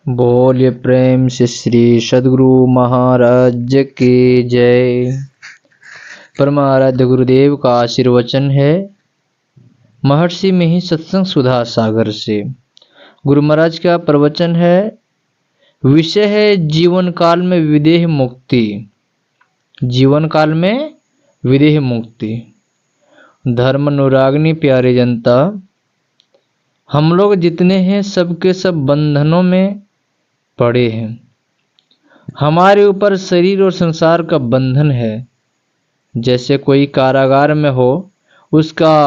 बोलिए प्रेम से श्री सद्गुरु महाराज की जय। परमाराध्य गुरुदेव का आशीर्वचन है महर्षि में ही सत्संग सुधा सागर से। गुरु महाराज का प्रवचन है, विषय है जीवन काल में विदेह मुक्ति। जीवन काल में विदेह मुक्ति। धर्म अनुरागनी प्यारे जनता, हम लोग जितने हैं सबके सब बंधनों में पड़े हैं। हमारे ऊपर शरीर और संसार का बंधन है। जैसे कोई कारागार में हो, उसका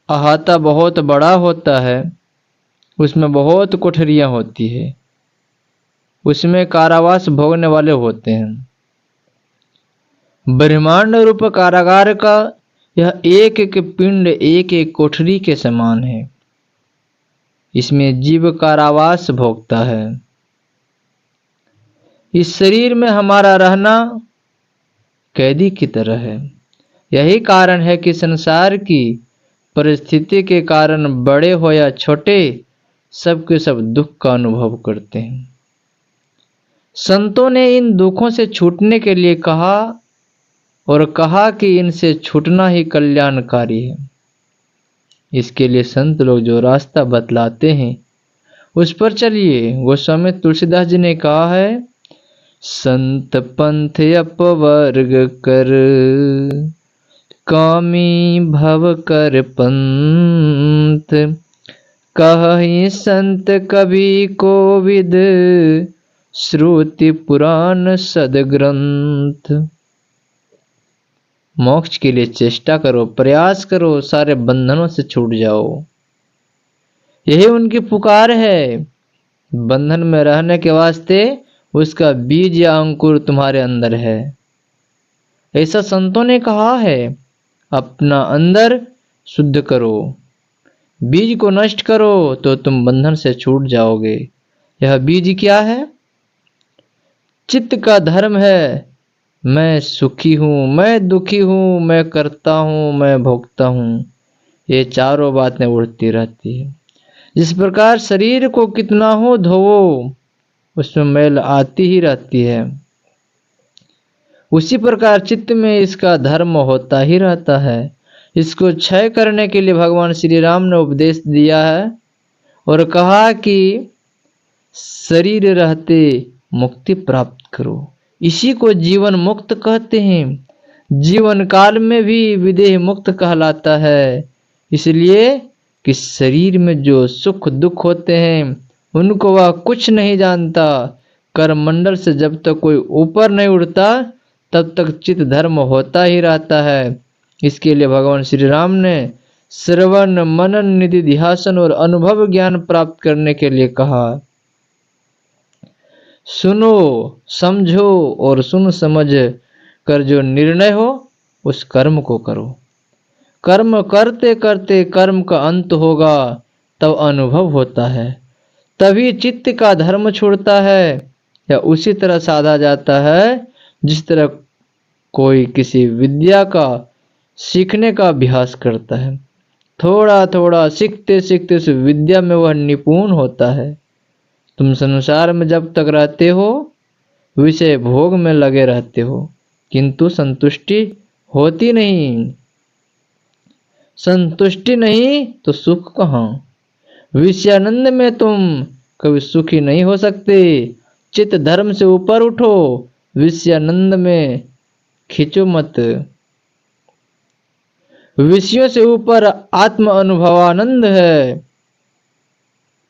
अहाता बहुत बड़ा होता है, उसमें बहुत कोठरियां होती है, उसमें कारावास भोगने वाले होते हैं। ब्रह्मांड रूप कारागार का यह एक एक पिंड एक एक कोठरी के समान है। इसमें जीव कारावास भोगता है। इस शरीर में हमारा रहना कैदी की तरह है। यही कारण है कि संसार की परिस्थिति के कारण बड़े हो या छोटे सबके सब दुख का अनुभव करते हैं। संतों ने इन दुखों से छूटने के लिए कहा और कहा कि इनसे छूटना ही कल्याणकारी है। इसके लिए संत लोग जो रास्ता बतलाते हैं उस पर चलिए। गोस्वामी तुलसीदास जी ने कहा है, संत पंथ अपवर्ग कर, कामी भव कर पंथ, कहि संत कवि कोविद, श्रुति पुराण सदग्रंथ। मोक्ष के लिए चेष्टा करो, प्रयास करो, सारे बंधनों से छूट जाओ। यही उनकी पुकार है। बंधन में रहने के वास्ते उसका बीज या अंकुर तुम्हारे अंदर है, ऐसा संतों ने कहा है। अपना अंदर शुद्ध करो, बीज को नष्ट करो तो तुम बंधन से छूट जाओगे। यह बीज क्या है? चित्त का धर्म है, मैं सुखी हूं, मैं दुखी हूं, मैं करता हूं, मैं भोगता हूं। ये चारों बातें उड़ती रहती है। जिस प्रकार शरीर को कितना हो धोवो, उसमें मैल आती ही रहती है, उसी प्रकार चित्त में इसका धर्म होता ही रहता है। इसको क्षय करने के लिए भगवान श्री राम ने उपदेश दिया है और कहा कि शरीर रहते मुक्ति प्राप्त करो। इसी को जीवन मुक्त कहते हैं। जीवन काल में भी विदेह मुक्त कहलाता है, इसलिए कि शरीर में जो सुख दुख होते हैं उनको वह कुछ नहीं जानता। कर्ममंडल से जब तक कोई ऊपर नहीं उठता तब तक चित्त धर्म होता ही रहता है। इसके लिए भगवान श्री राम ने श्रवण मनन निधि ध्यासन और अनुभव ज्ञान प्राप्त करने के लिए कहा। सुनो समझो और सुन समझ कर जो निर्णय हो उस कर्म को करो। कर्म करते करते कर्म का अंत होगा, तब अनुभव होता है, तभी चित्त का धर्म छूटता है या उसी तरह साधा जाता है जिस तरह कोई किसी विद्या का सीखने का अभ्यास करता है। थोड़ा थोड़ा सीखते सीखते उस विद्या में वह निपुण होता है। तुम संसार में जब तक रहते हो विषय भोग में लगे रहते हो, किंतु संतुष्टि होती नहीं। संतुष्टि नहीं तो सुख कहाँ? विषयानंद में तुम कभी सुखी नहीं हो सकते। चित्त धर्म से ऊपर उठो, विषयानंद में खींचो मत। विषयों से ऊपर आत्म अनुभवानंद है,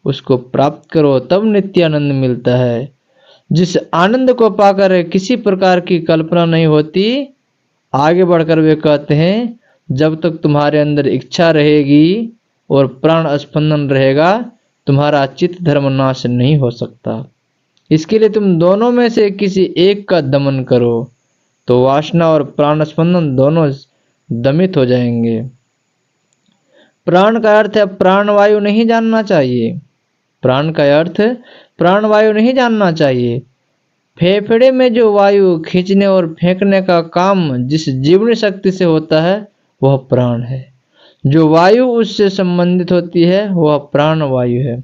उसको प्राप्त करो, तब नित्यानंद मिलता है। जिस आनंद को पाकर किसी प्रकार की कल्पना नहीं होती। आगे बढ़कर वे कहते हैं, जब तक तुम्हारे अंदर इच्छा रहेगी और प्राण स्पंदन रहेगा, तुम्हारा चित्त धर्म नाश नहीं हो सकता। इसके लिए तुम दोनों में से किसी एक का दमन करो, तो वासना और प्राण स्पंदन दोनों दमित हो जाएंगे। प्राण का अर्थ है प्राणवायु नहीं जानना चाहिए। प्राण का अर्थ प्राणवायु नहीं जानना चाहिए। फेफड़े में जो वायु खींचने और फेंकने का काम जिस जीवनी शक्ति से होता है वह प्राण है। जो वायु उससे संबंधित होती है वह प्राण वायु है।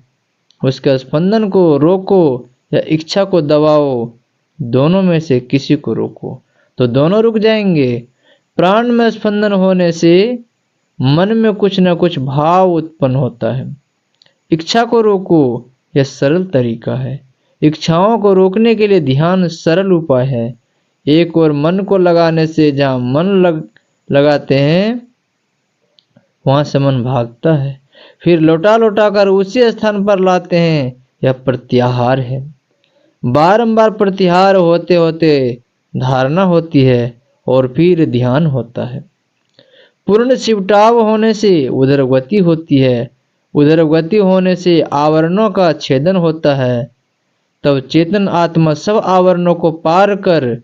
उसके स्पंदन को रोको या इच्छा को दबाओ, दोनों में से किसी को रोको तो दोनों रुक जाएंगे। प्राण में स्पंदन होने से मन में कुछ न कुछ भाव उत्पन्न होता है। इच्छा को रोको, यह सरल तरीका है। इच्छाओं को रोकने के लिए ध्यान सरल उपाय है। एक और मन को लगाने से जहाँ मन लगाते हैं वहां से मन भागता है, फिर लौटा लौटा कर उसी स्थान पर लाते हैं। यह प्रत्याहार है। बारंबार प्रत्याहार होते होते धारणा होती है और फिर ध्यान होता है। पूर्ण सिमटाव होने से उदरगति होती है। उदरगति होने से आवरणों का छेदन होता है। तब चेतन आत्मा सब आवरणों को पार कर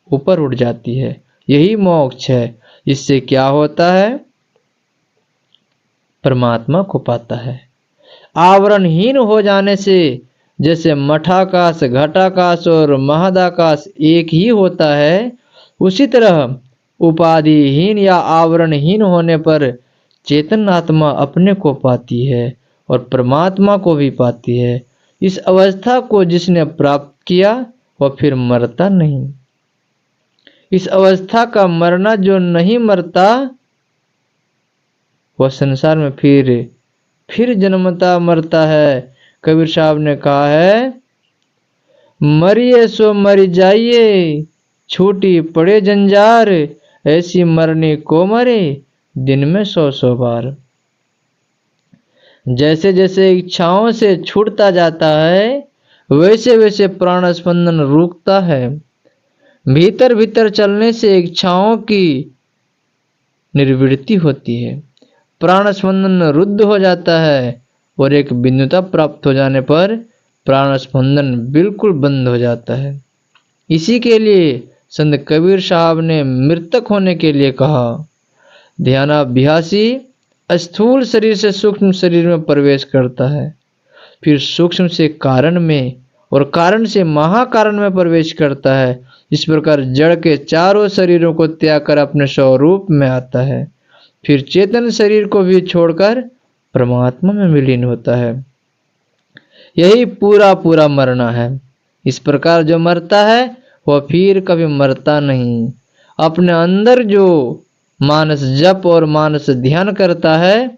ऊपर उठ जाती है। यही मोक्ष है। इससे क्या होता है? परमात्मा को पाता है। आवरणहीन हो जाने से जैसे मठाकाश, घटाकाश और महदाकाश एक ही होता है, उसी तरह उपाधिहीन या आवरणहीन होने पर चेतन आत्मा अपने को पाती है और परमात्मा को भी पाती है। इस अवस्था को जिसने प्राप्त किया वह फिर मरता नहीं। इस अवस्था का मरना जो नहीं मरता वह संसार में फिर जन्मता मरता है। कबीर साहब ने कहा है, मरिए सो मर जाइए, छूटी पड़े जंजार, ऐसी मरने को मरे दिन में 100 बार। जैसे जैसे इच्छाओं से छूटता जाता है वैसे वैसे प्राण स्पंदन रुकता है। भीतर भीतर चलने से इच्छाओं की निर्वृत्ति होती है। प्राण स्पंदन रुद्ध हो जाता है और एक बिंदुता प्राप्त हो जाने पर प्राण स्पंदन बिल्कुल बंद हो जाता है। इसी के लिए संत कबीर साहब ने मृतक होने के लिए कहा। ध्यानाभ्यासी स्थूल शरीर से सूक्ष्म शरीर में प्रवेश करता है, फिर सूक्ष्म से कारण में और कारण से महाकारण में प्रवेश करता है। इस प्रकार जड़ के चारों शरीरों को त्याग कर अपने स्वरूप में आता है, फिर चेतन शरीर को भी छोड़कर परमात्मा में विलीन होता है। यही पूरा पूरा मरना है। इस प्रकार जो मरता है वह फिर कभी मरता नहीं। अपने अंदर जो मानस जप और मानस ध्यान करता है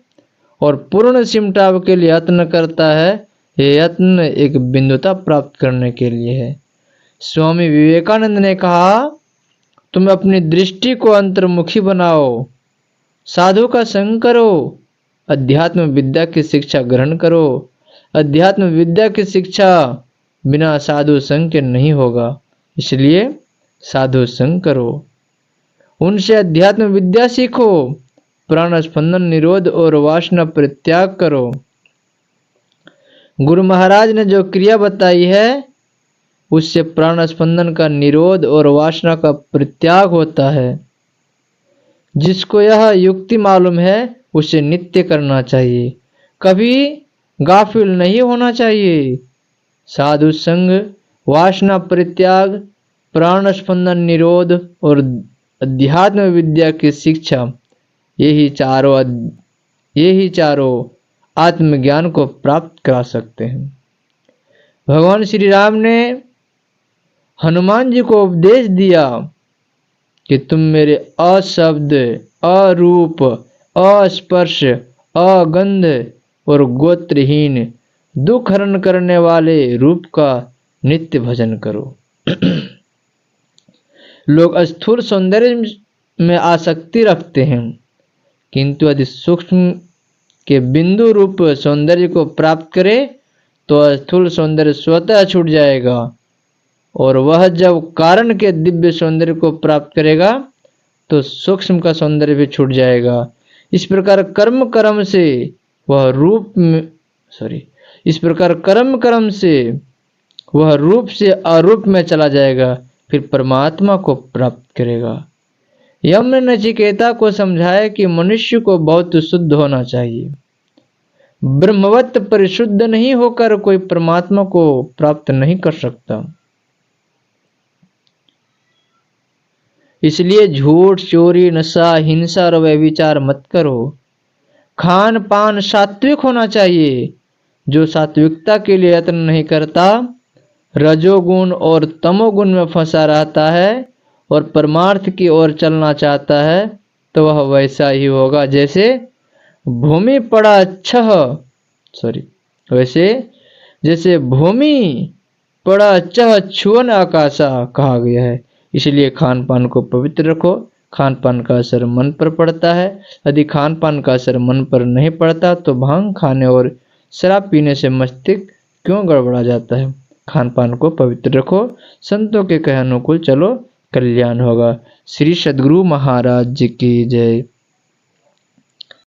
और पूर्ण सिमटाव के लिए यत्न करता है, ये यत्न एक बिंदुता प्राप्त करने के लिए है। स्वामी विवेकानंद ने कहा, तुम अपनी दृष्टि को अंतर्मुखी बनाओ, साधु का संग करो, अध्यात्म विद्या की शिक्षा ग्रहण करो। अध्यात्म विद्या की शिक्षा बिना साधु संग के नहीं होगा, इसलिए साधु संग करो, उनसे अध्यात्म विद्या सीखो, प्राण स्पंदन निरोध और वासना परित्याग करो। गुरु महाराज ने जो क्रिया बताई है उससे प्राण स्पंदन का निरोध और वासना का परित्याग होता है। जिसको यह युक्ति मालूम है उसे नित्य करना चाहिए, कभी गाफिल नहीं होना चाहिए। साधु संग, वासना परित्याग, प्राण स्पंदन निरोध और अध्यात्म विद्या की शिक्षा, यही चारों आत्मज्ञान को प्राप्त करा सकते हैं। भगवान श्री राम ने हनुमान जी को उपदेश दिया कि तुम मेरे अशब्द, अरूप, अस्पर्श, अगंध और गोत्रहीन दुख हरण करने वाले रूप का नित्य भजन करो। लोग स्थूल सौंदर्य में आसक्ति रखते हैं, किंतु यदि सूक्ष्म के बिंदु रूप सौंदर्य को प्राप्त करे तो स्थूल सौंदर्य स्वतः छूट जाएगा और वह जब कारण के दिव्य सौंदर्य को प्राप्त करेगा तो सूक्ष्म का सौंदर्य भी छूट जाएगा। इस प्रकार कर्म कर्म से वह रूप से अरूप में चला जाएगा, फिर परमात्मा को प्राप्त करेगा। यम ने नचिकेता को समझाया कि मनुष्य को बहुत शुद्ध होना चाहिए। ब्रह्मवत परिशुद्ध नहीं होकर कोई परमात्मा को प्राप्त नहीं कर सकता। इसलिए झूठ, चोरी, नशा, हिंसा और व्यभिचार मत करो। खान पान सात्विक होना चाहिए। जो सात्विकता के लिए यत्न नहीं करता, रजोगुण और तमोगुण में फंसा रहता है और परमार्थ की ओर चलना चाहता है, तो वह वैसा ही होगा जैसे भूमि पड़ा वैसे जैसे भूमि पड़ा चह छुअन आकाशा कहा गया है। इसलिए खान पान को पवित्र रखो। खान पान का असर मन पर पड़ता है। यदि खान पान का असर मन पर नहीं पड़ता तो भांग खाने और शराब पीने से मस्तिष्क क्यों गड़बड़ा जाता है। खान पान को पवित्र रखो, संतों के कहे अनुकूल चलो, कल्याण होगा। श्री सद्गुरु महाराज जी की जय।